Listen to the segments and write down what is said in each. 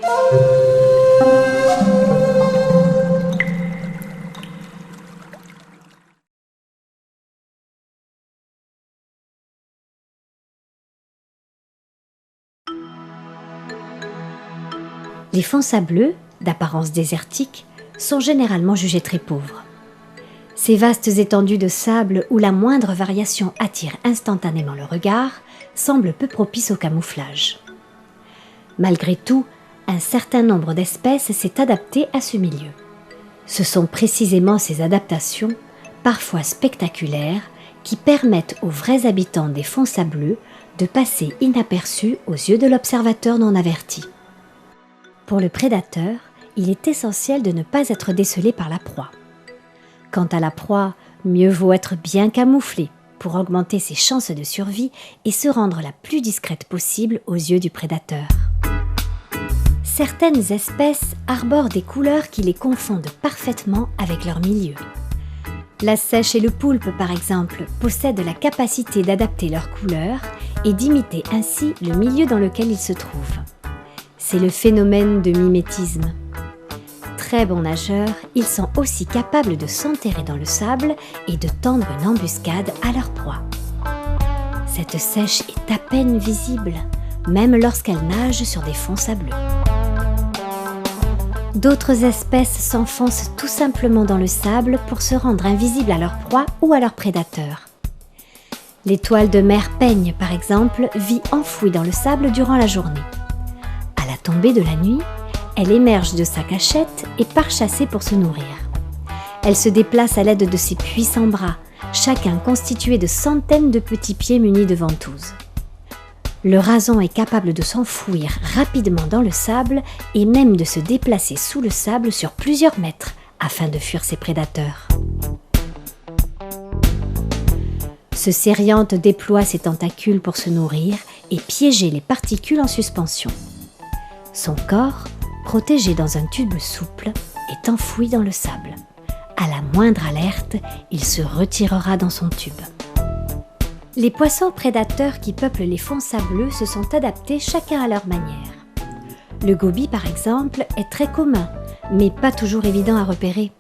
Les fonds sableux, d'apparence désertique, sont généralement jugés très pauvres. Ces vastes étendues de sable où la moindre variation attire instantanément le regard semblent peu propices au camouflage. Malgré tout, un certain nombre d'espèces s'est adapté à ce milieu. Ce sont précisément ces adaptations, parfois spectaculaires, qui permettent aux vrais habitants des fonds sableux de passer inaperçus aux yeux de l'observateur non averti. Pour le prédateur, il est essentiel de ne pas être décelé par la proie. Quant à la proie, mieux vaut être bien camouflé pour augmenter ses chances de survie et se rendre la plus discrète possible aux yeux du prédateur. Certaines espèces arborent des couleurs qui les confondent parfaitement avec leur milieu. La seiche et le poulpe, par exemple, possèdent la capacité d'adapter leurs couleurs et d'imiter ainsi le milieu dans lequel ils se trouvent. C'est le phénomène de mimétisme. Très bons nageurs, ils sont aussi capables de s'enterrer dans le sable et de tendre une embuscade à leur proie. Cette seiche est à peine visible, même lorsqu'elle nage sur des fonds sableux. D'autres espèces s'enfoncent tout simplement dans le sable pour se rendre invisibles à leur proie ou à leurs prédateurs. L'étoile de mer peigne, par exemple, vit enfouie dans le sable durant la journée. À la tombée de la nuit, elle émerge de sa cachette et part chasser pour se nourrir. Elle se déplace à l'aide de ses puissants bras, chacun constitué de centaines de petits pieds munis de ventouses. Le rason est capable de s'enfouir rapidement dans le sable et même de se déplacer sous le sable sur plusieurs mètres afin de fuir ses prédateurs. Ce cérianthe déploie ses tentacules pour se nourrir et piéger les particules en suspension. Son corps, protégé dans un tube souple, est enfoui dans le sable. À la moindre alerte, il se retirera dans son tube. Les poissons prédateurs qui peuplent les fonds sableux se sont adaptés chacun à leur manière. Le goby, par exemple, est très commun, mais pas toujours évident à repérer.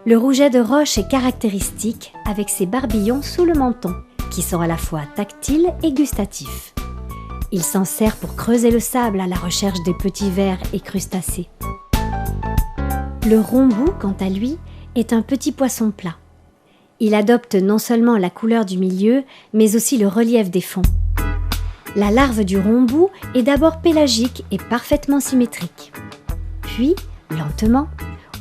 Le rouget de roche est caractéristique avec ses barbillons sous le menton, qui sont à la fois tactiles et gustatifs. Il s'en sert pour creuser le sable à la recherche des petits vers et crustacés. Le rombou, quant à lui, est un petit poisson plat. Il adopte non seulement la couleur du milieu, mais aussi le relief des fonds. La larve du rombou est d'abord pélagique et parfaitement symétrique. Puis, lentement,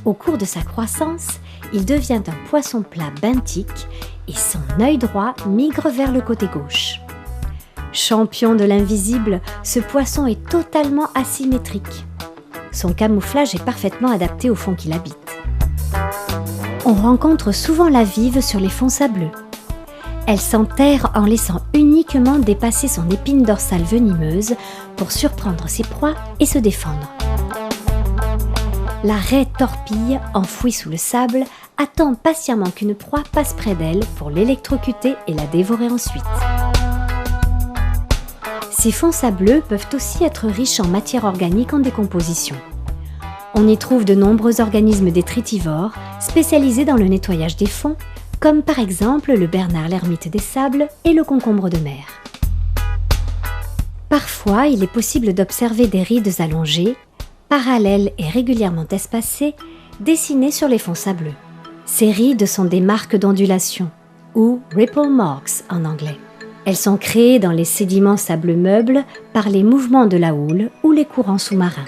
au cours de sa croissance, il devient un poisson plat benthique et son œil droit migre vers le côté gauche. Champion de l'invisible, ce poisson est totalement asymétrique. Son camouflage est parfaitement adapté au fond qu'il habite. On rencontre souvent la vive sur les fonds sableux. Elle s'enterre en laissant uniquement dépasser son épine dorsale venimeuse pour surprendre ses proies et se défendre. La raie torpille, enfouie sous le sable, attend patiemment qu'une proie passe près d'elle pour l'électrocuter et la dévorer ensuite. Ces fonds sableux peuvent aussi être riches en matière organique en décomposition. On y trouve de nombreux organismes détritivores spécialisés dans le nettoyage des fonds, comme par exemple le bernard l'ermite des sables et le concombre de mer. Parfois, il est possible d'observer des rides allongées, parallèles et régulièrement espacées, dessinées sur les fonds sableux. Ces rides sont des marques d'ondulation, ou ripple marks en anglais. Elles sont créées dans les sédiments sableux meubles par les mouvements de la houle ou les courants sous-marins.